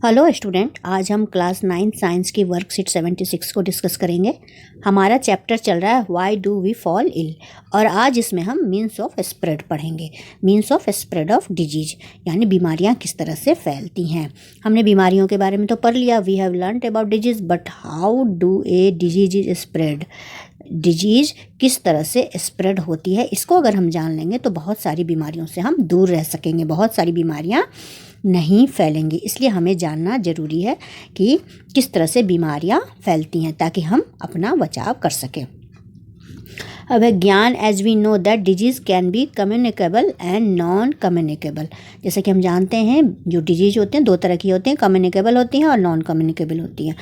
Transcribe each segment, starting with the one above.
Hello student, आज हम class 9 science की वर्कशीट 76 को डिस्कस करेंगे। हमारा चैप्टर चल रहा है why do we fall ill, और आज इसमें हम मीन्स ऑफ स्प्रेड पढ़ेंगे। Means of spread of disease यानी बीमारियां किस तरह से फैलती हैं। हमने बीमारियों के बारे में तो पढ़ लिया, we have learned about disease, but how do a disease is spread. Disease किस तरह से स्प्रेड होती है, इसको अगर हम जान लेंगे तो बहुत सारी बीमारियों से हम दूर रह सकेंगे, बहुत सारी बीमारियां नहीं फैलेंगी। इसलिए हमें जानना ज़रूरी है कि किस तरह से बीमारियां फैलती हैं ताकि हम अपना बचाव कर सकें। अब है ज्ञान, as we know that disease can be communicable and non communicable. जैसे कि हम जानते हैं जो डिजीज होते हैं दो तरह की होते हैं, कम्युनिकेबल होती हैं और नॉन कम्युनिकेबल होती हैं।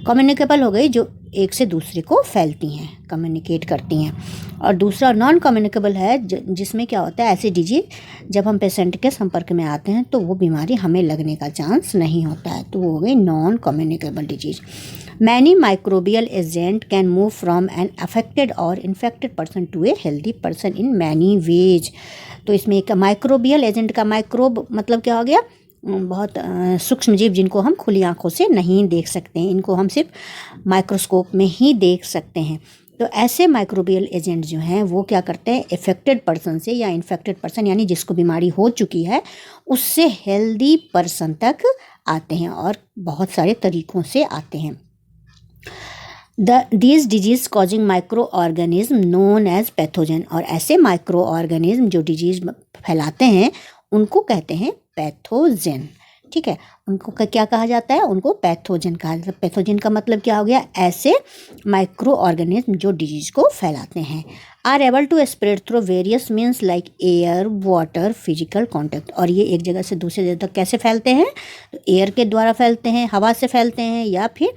कम्युनिकेबल हो गई जो एक से दूसरे को फैलती हैं, कम्युनिकेट करती हैं, और दूसरा नॉन कम्युनिकेबल है जिसमें क्या होता है, ऐसी डिजीज जब हम पेशेंट के संपर्क में आते हैं तो वो बीमारी हमें लगने का चांस नहीं होता है, तो वो हो गई non communicable disease. Many microbial agent can move from an affected और infected person to a healthy person in many ways. तो इसमें एक माइक्रोबियल एजेंट का माइक्रोब मतलब क्या हो गया, बहुत सूक्ष्म जीव जिनको हम खुली आंखों से नहीं देख सकते हैं, इनको हम सिर्फ माइक्रोस्कोप में ही देख सकते हैं। तो ऐसे माइक्रोबियल एजेंट जो हैं वो क्या करते हैं, इफेक्टेड पर्सन से या इन्फेक्टेड पर्सन यानी जिसको बीमारी हो चुकी है उससे हेल्दी पर्सन तक आते हैं, और बहुत सारे तरीक़ों से आते हैं। These disease causing microorganism known as pathogen, और ऐसे माइक्रो ऑर्गेनिज्म जो डिजीज फैलाते हैं उनको कहते हैं पैथोजन। ठीक है, उनको क्या कहा जाता है, उनको पैथोजन कहा जाता है। पैथोजन का मतलब क्या हो गया, ऐसे माइक्रो ऑर्गेनिज्म जो डिजीज को फैलाते हैं। Are able to spread through various means like air, water, physical contact. और ये एक जगह से दूसरी जगह तक कैसे फैलते हैं, तो एयर के द्वारा फैलते हैं, हवा से फैलते हैं, या फिर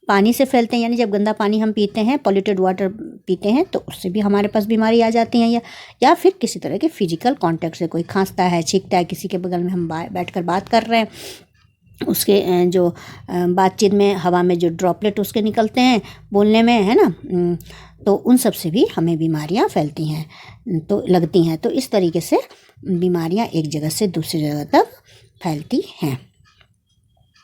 पानी से फैलते हैं। यानी जब गंदा पानी हम पीते हैं, पॉल्यूटेड वाटर पीते हैं, तो उससे भी हमारे पास बीमारी आ जाती हैं, या फिर किसी तरह के फिजिकल कांटेक्ट से, कोई खांसता है, छींकता है, किसी के बगल में हम बैठकर बात कर रहे हैं, उसके जो बातचीत में हवा में जो ड्रॉपलेट उसके निकलते हैं बोलने में, है ना, तो उन सब से भी हमें बीमारियां फैलती हैं, तो लगती हैं। तो इस तरीके से बीमारियां एक जगह से दूसरी जगह तक फैलती हैं।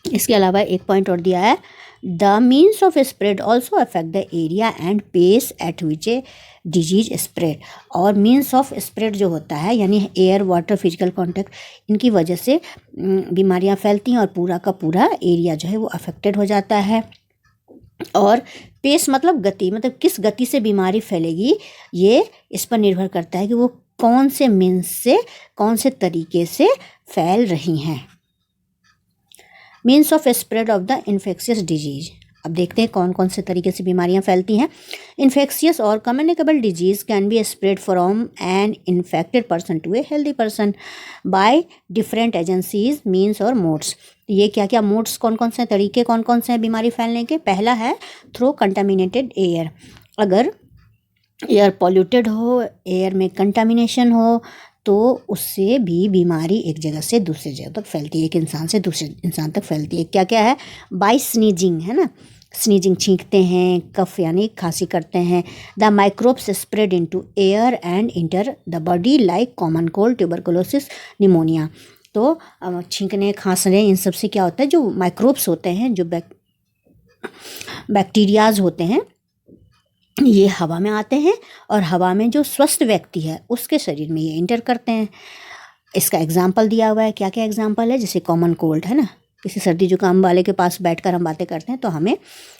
इसके अलावा एक पॉइंट और दिया है, the means of spread also affect the area and pace at which a disease spread. और मीन्स ऑफ स्प्रेड जो होता है यानी एयर, वाटर, फिजिकल कॉन्टैक्ट, इनकी वजह से बीमारियां फैलती हैं और पूरा का पूरा एरिया जो है वो अफेक्टेड हो जाता है। और पेस मतलब गति, मतलब किस गति से बीमारी फैलेगी ये इस पर निर्भर करता है कि वो कौन से मीन्स से, कौन से तरीके से फैल रही हैं। Means of spread of the infectious disease. अब देखते हैं कौन कौन से तरीके से बीमारियां फैलती हैं। इन्फेक्शियस और communicable disease can be spread from an infected person to a healthy person by different agencies, means और मोड्स। ये क्या क्या मोड्स, कौन कौन से तरीके, कौन कौन से हैं बीमारी फैलने के। पहला है थ्रू कंटामिनेटेड एयर। अगर एयर पॉल्यूटेड हो, एयर में कंटामिनेशन हो, तो उससे भी बीमारी एक जगह से दूसरी जगह तक फैलती है, एक इंसान से दूसरे इंसान तक फैलती है। क्या क्या है, बाय स्नीजिंग, है ना, स्नीजिंग छींकते हैं, कफ यानी खांसी करते हैं। The microbes spread into air and enter the body like common cold, tuberculosis, pneumonia. तो छींकने, खांसने, इन सब से क्या होता है, जो माइक्रोब्स होते हैं, जो बैक्टीरियाज होते हैं, ये हवा में आते हैं और हवा में जो स्वस्थ व्यक्ति है उसके शरीर में ये इंटर करते हैं। इसका एग्जाम्पल दिया हुआ है, क्या क्या एग्जाम्पल है, जैसे कॉमन कोल्ड, है ना, किसी सर्दी जुकाम वाले के पास बैठकर हम बातें करते हैं तो हमें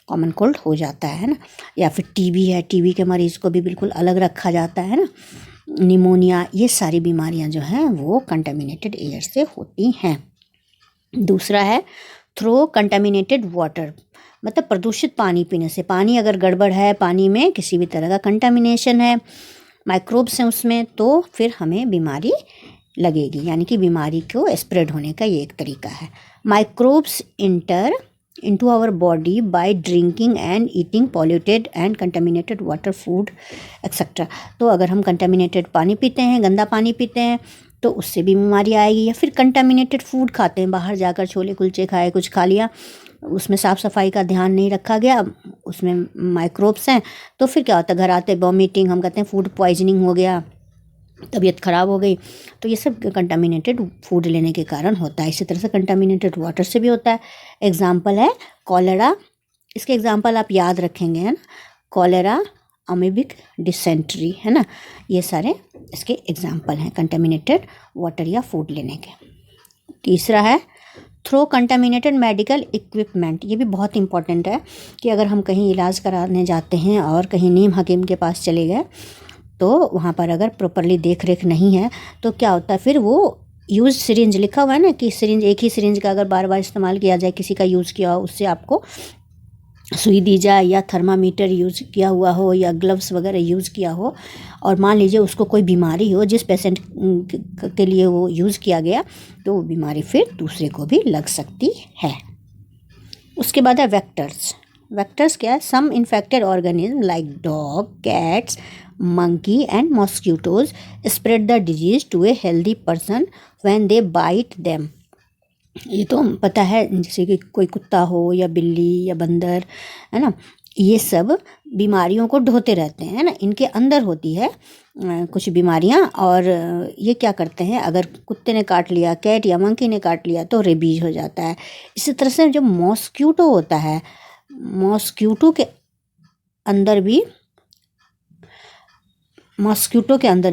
कॉमन कोल्ड हो जाता है ना। या फिर टीबी है, टीबी के मरीज़ को भी बिल्कुल अलग रखा जाता है ना। निमोनिया, ये सारी बीमारियां जो हैं वो कंटामिनेटेड एयर से होती हैं। दूसरा है थ्रू कंटामिनेटेड वाटर, मतलब प्रदूषित पानी पीने से। पानी अगर गड़बड़ है, पानी में किसी भी तरह का कंटामिनेशन है, माइक्रोब्स हैं उसमें, तो फिर हमें बीमारी लगेगी, यानी कि बीमारी को स्प्रेड होने का ये एक तरीका है। Microbes enter into our body by drinking and eating polluted and contaminated water, food etcetera. तो अगर हम कंटामिनेटेड पानी पीते हैं, गंदा पानी पीते हैं, तो उससे भी बीमारी आएगी। या फिर कंटामिनेटेड फूड खाते हैं, बाहर जाकर छोले कुलचे खाए, कुछ खा लिया, उसमें साफ़ सफाई का ध्यान नहीं रखा गया, उसमें माइक्रोब्स हैं, तो फिर क्या होता है, घर आते वॉमिटिंग, हम कहते हैं फूड पॉइजनिंग हो गया, तबीयत ख़राब हो गई, तो ये सब कंटामिनेटेड फूड लेने के कारण होता है। इसी तरह से कंटामिनेटेड वाटर से भी होता है। एग्जाम्पल है कॉलेरा, इसके एग्जाम्पल आप याद रखेंगे, है ना, कॉलेरा, अमीबिक डिसेंट्री, है ना, ये सारे इसके एग्जाम्पल हैं कंटामिनेटेड वाटर या फूड लेने के। तीसरा है थ्रो कंटामिनेटेड मेडिकल इक्विपमेंट। ये भी बहुत इंपॉर्टेंट है कि अगर हम कहीं इलाज कराने जाते हैं और कहीं नीम हकीम के पास चले गए, तो वहाँ पर अगर प्रॉपरली देख रेख नहीं है तो क्या होता है, फिर वो यूज़ सिरिंज लिखा हुआ है ना कि सिरिंज, एक ही सिरिंज का अगर बार बार इस्तेमाल किया जाए, किसी का यूज़ किया हो, उससे आपको सुई दी जाए या थर्मामीटर यूज़ किया हुआ हो या ग्लव्स वगैरह यूज़ किया हो, और मान लीजिए उसको कोई बीमारी हो जिस पेशेंट के लिए वो यूज़ किया गया, तो वो बीमारी फिर दूसरे को भी लग सकती है। उसके बाद है वेक्टर्स। वेक्टर्स क्या है? Some infected organism like dog, cats, monkey and mosquitoes spread the disease to a healthy person when they bite them। ये तो पता है, जैसे कि कोई कुत्ता हो या बिल्ली या बंदर, है ना, ये सब बीमारियों को ढोते रहते हैं, है ना, इनके अंदर होती है कुछ बीमारियां, और ये क्या करते हैं, अगर कुत्ते ने काट लिया, कैट या मंकी ने काट लिया, तो रेबीज हो जाता है। इसी तरह से जो मॉस्क्यूटो होता है, मॉस्क्यूटो के अंदर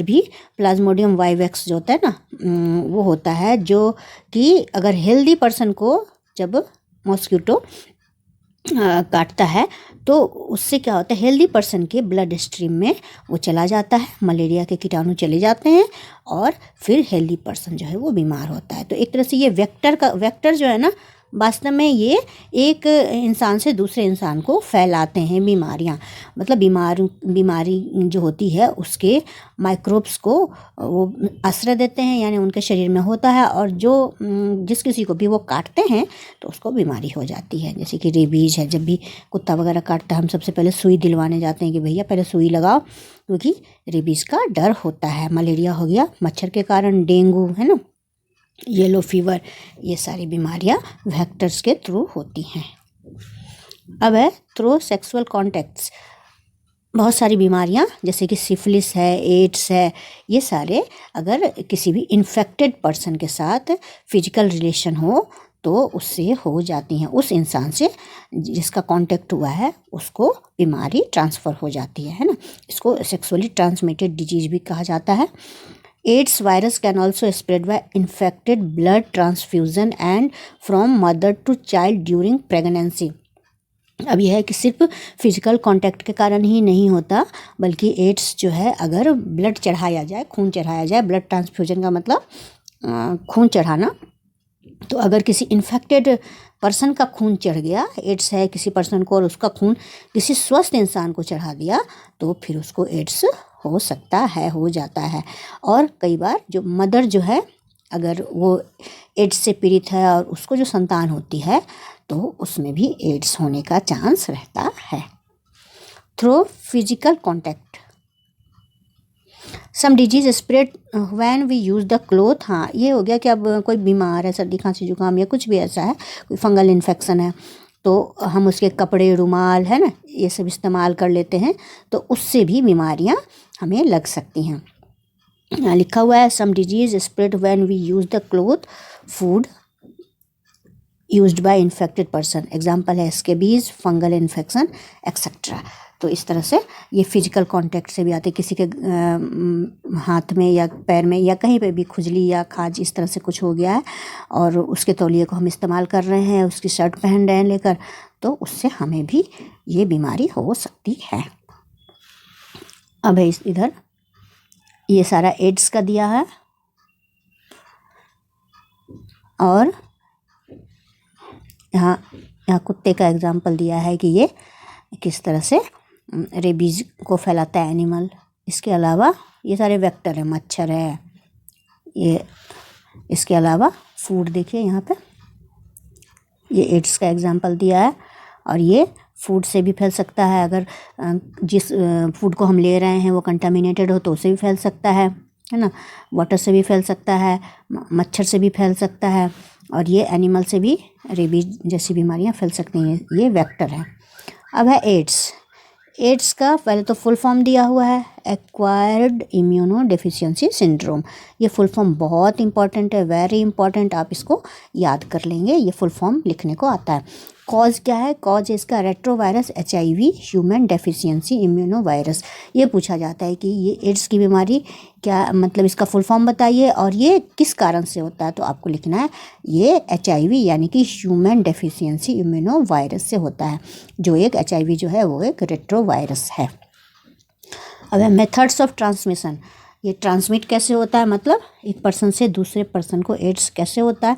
भी प्लाज्मोडियम वाइवेक्स जो होता है ना, वो होता है, जो कि अगर हेल्दी पर्सन को जब मॉस्क्यूटो काटता है तो उससे क्या होता है, हेल्दी पर्सन के ब्लड स्ट्रीम में वो चला जाता है, मलेरिया के कीटाणु चले जाते हैं और फिर हेल्दी पर्सन जो है वो बीमार होता है। तो एक तरह से ये वेक्टर जो है ना, वास्तव में ये एक इंसान से दूसरे इंसान को फैलाते हैं बीमारियां। मतलब बीमारी जो होती है उसके माइक्रोब्स को वो आश्रय देते हैं, यानी उनके शरीर में होता है, और जिस किसी को भी वो काटते हैं तो उसको बीमारी हो जाती है। जैसे कि रेबीज है, जब भी कुत्ता वगैरह काटता है हम सबसे पहले सुई दिलवाने जाते हैं कि भैया पहले सुई लगाओ, क्योंकि रेबीज का डर होता है। मलेरिया हो गया मच्छर के कारण, डेंगू, है ना, येलो फीवर, ये सारी बीमारियां वेक्टर्स के थ्रू होती हैं। अब है थ्रू सेक्सुअल कॉन्टैक्ट्स। बहुत सारी बीमारियां जैसे कि सिफिलिस है, एड्स है, ये सारे अगर किसी भी इन्फेक्टेड पर्सन के साथ फिजिकल रिलेशन हो तो उससे हो जाती हैं। उस इंसान से जिसका कांटेक्ट हुआ है उसको बीमारी ट्रांसफ़र हो जाती है ना। इसको सेक्सुअली ट्रांसमिटेड डिजीज भी कहा जाता है। AIDS virus can also spread by infected blood transfusion and from mother to child during pregnancy. अब यह है कि सिर्फ फिजिकल कांटेक्ट के कारण ही नहीं होता, बल्कि एड्स जो है अगर ब्लड चढ़ाया जाए, खून चढ़ाया जाए, ब्लड ट्रांसफ्यूजन का मतलब खून चढ़ाना, तो अगर किसी इन्फेक्टेड पर्सन का खून चढ़ गया, एड्स है किसी पर्सन को, और उसका खून किसी स्वस्थ इंसान को चढ़ा दिया, तो फिर उसको एड्स हो सकता है, हो जाता है। और कई बार जो मदर जो है अगर वो एड्स से पीड़ित है और उसको जो संतान होती है तो उसमें भी एड्स होने का चांस रहता है। Through physical contact some disease spread when we use the cloth. हाँ, ये हो गया कि अब कोई बीमार है, सर्दी खांसी जुकाम या कुछ भी ऐसा है, कोई फंगल इन्फेक्शन है, तो हम उसके कपड़े, रुमाल, है ना, ये सब इस्तेमाल कर लेते हैं, तो उससे भी बीमारियां हमें लग सकती हैं। यहाँ लिखा हुआ है some disease spread when we use the cloth, food used by infected person. Example है स्केबीज, फंगल इन्फेक्शन एक्सेट्रा। तो इस तरह से ये फिजिकल कांटेक्ट से भी आते, किसी के हाथ में या पैर में या कहीं पे भी खुजली या खाज इस तरह से कुछ हो गया है और उसके तौलिए को हम इस्तेमाल कर रहे हैं, उसकी शर्ट पहन रहे हैं लेकर, तो उससे हमें भी ये बीमारी हो सकती है। अब है इधर ये सारा एड्स का दिया है और यहाँ कुत्ते का एग्जाम्पल दिया है कि ये किस तरह से रेबीज को फैलाता है एनिमल। इसके अलावा ये सारे वेक्टर है, मच्छर है ये, इसके अलावा फूड देखिए यहाँ पे ये एड्स का एग्जाम्पल दिया है, और ये फूड से भी फैल सकता है। अगर जिस फूड को हम ले रहे हैं वो कंटामिनेटेड हो तो उससे भी फैल सकता है ना, वाटर से भी फैल सकता है, मच्छर से भी फैल सकता है, और ये एनिमल से भी रेबीज जैसी बीमारियां फैल सकती हैं। ये वेक्टर है। अब है एड्स। एड्स का पहले तो फुल फॉर्म दिया हुआ है, एक्वायर्ड इम्यूनो डेफिशिएंसी सिंड्रोम। ये फुल फॉर्म बहुत इंपॉर्टेंट है, वेरी इंपॉर्टेंट, आप इसको याद कर लेंगे, ये फुल फॉर्म लिखने को आता है। कॉज क्या है? कॉज इसका retrovirus HIV human deficiency immuno virus. ये पूछा जाता है कि ये एड्स की बीमारी क्या, मतलब इसका फुल फॉर्म बताइए और ये किस कारण से होता है, तो आपको लिखना है ये HIV यानी कि ह्यूमन डेफिशिएंसी इम्यूनो वायरस से होता है, जो एक HIV जो है वो एक रेट्रोवायरस है। अब है मेथड्स ऑफ ट्रांसमिशन, ये ट्रांसमिट कैसे होता है, मतलब एक पर्सन से दूसरे पर्सन को एड्स कैसे होता है।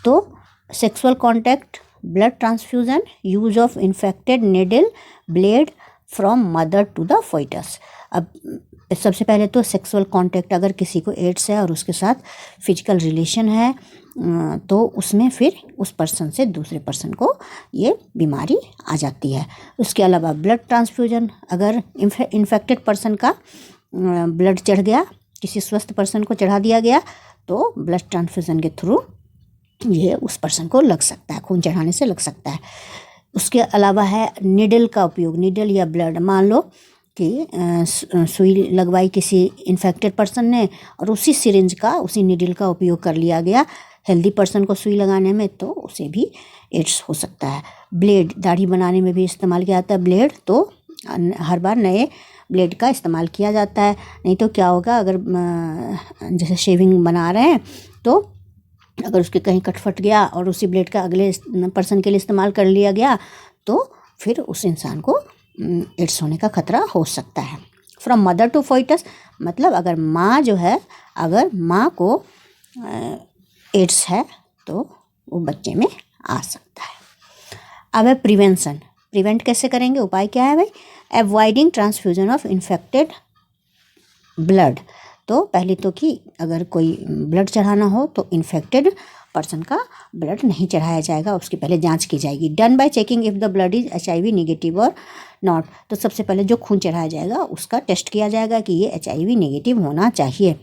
तो sexual contact, blood transfusion, use of infected needle blade from mother to the foetus. अब सबसे पहले तो सेक्सुअल कांटेक्ट, अगर किसी को एड्स है और उसके साथ फिजिकल रिलेशन है तो उसमें फिर उस पर्सन से दूसरे पर्सन को ये बीमारी आ जाती है। उसके अलावा ब्लड ट्रांसफ्यूजन, अगर इन्फेक्टेड पर्सन का ब्लड चढ़ गया, किसी स्वस्थ पर्सन को चढ़ा दिया गया तो ब्लड ट्रांसफ्यूजन के थ्रू ये उस पर्सन को लग सकता है, खून चढ़ाने से लग सकता है। उसके अलावा है निडल का उपयोग, निडल या ब्लड, मान लो कि सुई लगवाई किसी इन्फेक्टेड पर्सन ने और उसी सिरिंज का, उसी निडल का उपयोग कर लिया गया हेल्दी पर्सन को सुई लगाने में, तो उसे भी एड्स हो सकता है। ब्लेड, दाढ़ी बनाने में भी इस्तेमाल किया जाता है ब्लेड, तो हर बार नए ब्लेड का इस्तेमाल किया जाता है, नहीं तो क्या होगा, अगर जैसे शेविंग बना रहे हैं तो अगर उसके कहीं कट फट गया और उसी ब्लेड का अगले पर्सन के लिए इस्तेमाल कर लिया गया तो फिर उस इंसान को एड्स होने का खतरा हो सकता है। फ्रॉम मदर टू फोइटस, मतलब अगर माँ जो है, अगर माँ को एड्स है तो वो बच्चे में आ सकता है। अब है प्रिवेंशन, प्रिवेंट कैसे करेंगे, उपाय क्या है भाई, avoiding transfusion of infected blood. तो पहले तो कि अगर कोई ब्लड चढ़ाना हो तो इन्फेक्टेड पर्सन का ब्लड नहीं चढ़ाया जाएगा, उसकी पहले जांच की जाएगी। Done by checking if the blood is HIV negative और नॉट, तो सबसे पहले जो खून चढ़ाया जाएगा उसका टेस्ट किया जाएगा कि ये HIV नेगेटिव होना चाहिए।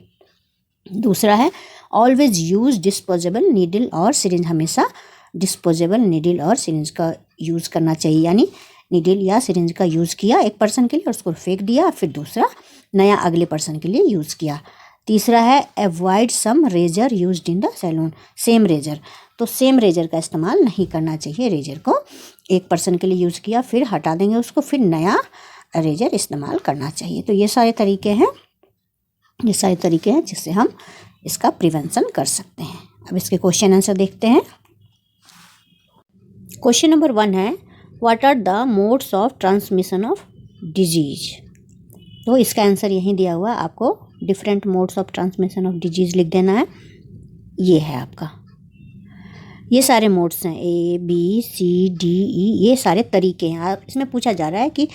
दूसरा है ऑलवेज यूज डिस्पोजेबल नीडल और सिरिंज, हमेशा डिस्पोजेबल नीडल और सिरिंज का यूज़ करना चाहिए, यानी नीडल या सिरिंज का यूज़ किया एक पर्सन के लिए और उसको फेंक दिया, फिर दूसरा नया अगले पर्सन के लिए यूज़ किया। तीसरा है avoid some razor used in the salon, same razor, तो सेम रेजर का इस्तेमाल नहीं करना चाहिए। रेजर को एक पर्सन के लिए यूज़ किया, फिर हटा देंगे उसको, फिर नया रेजर इस्तेमाल करना चाहिए। तो ये सारे तरीके हैं, ये सारे तरीके हैं जिससे हम इसका प्रिवेंशन कर सकते हैं। अब इसके क्वेश्चन आंसर देखते हैं। क्वेश्चन नंबर 1 है what are the modes of transmission of disease. तो इसका आंसर यहीं दिया हुआ है, आपको different modes of transmission of disease लिख देना है। ये है आपका, ये सारे मोड्स हैं ABCDE, ये सारे तरीके हैं। इसमें पूछा जा रहा है कि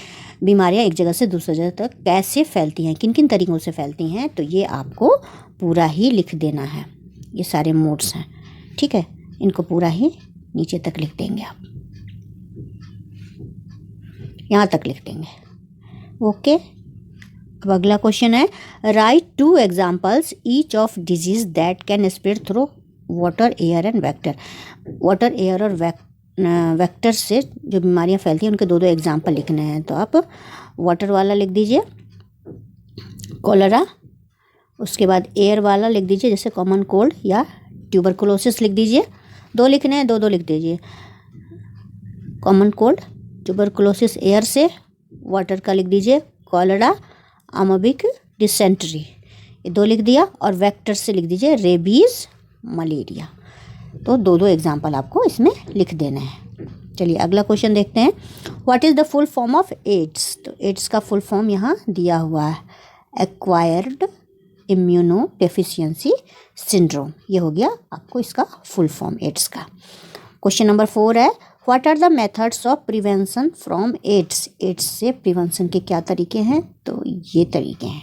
बीमारियां एक जगह से दूसरी जगह तक कैसे फैलती हैं, किन किन तरीक़ों से फैलती हैं, तो ये आपको पूरा ही लिख देना है। ये सारे मोड्स हैं, ठीक है, इनको पूरा ही नीचे तक लिख देंगे आप, यहाँ तक लिख देंगे। ओके, अब अगला क्वेश्चन है right 2 examples each of disease that can spread through water, air and vector. Water, air और वेक्टर से जो बीमारियां फैलती हैं उनके 2 एग्जाम्पल लिखने हैं। तो आप वाटर वाला लिख दीजिए कोलेरा, उसके बाद एयर वाला लिख दीजिए जैसे कॉमन कोल्ड या ट्यूबरकुलोसिस लिख दीजिए, 2 लिखने हैं, 2 लिख दीजिए। कॉमन कोल्ड, ट्यूबरकुलोसिस एयर से, वाटर का लिख दीजिए कोलेरा, अमोबिक डिसेंट्री, ये 2 लिख दिया, और वेक्टर से लिख दीजिए रेबीज़, मलेरिया। तो 2 एग्जाम्पल आपको इसमें लिख देने हैं। चलिए अगला क्वेश्चन देखते हैं। What is the full form of AIDS. तो एड्स का फुल फॉर्म यहाँ दिया हुआ है, एक्वायर्ड इम्यूनो डेफिशिएंसी सिंड्रोम, ये हो गया आपको इसका फुल फॉर्म एड्स का। क्वेश्चन नंबर 4 है what are the methods of prevention from AIDS. AIDS से प्रिवेंशन के क्या तरीके हैं, तो ये तरीके हैं,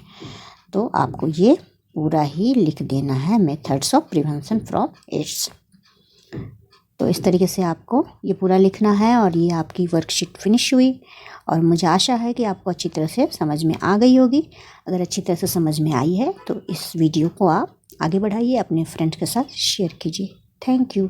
तो आपको ये पूरा ही लिख देना है, methods of prevention from AIDS. तो इस तरीके से आपको ये पूरा लिखना है, और ये आपकी वर्कशीट फिनिश हुई, और मुझे आशा है कि आपको अच्छी तरह से समझ में आ गई होगी। अगर अच्छी तरह से समझ में आई है तो इस वीडियो को आप आगे बढ़ाइए, अपने फ्रेंड्स के साथ शेयर कीजिए। Thank you.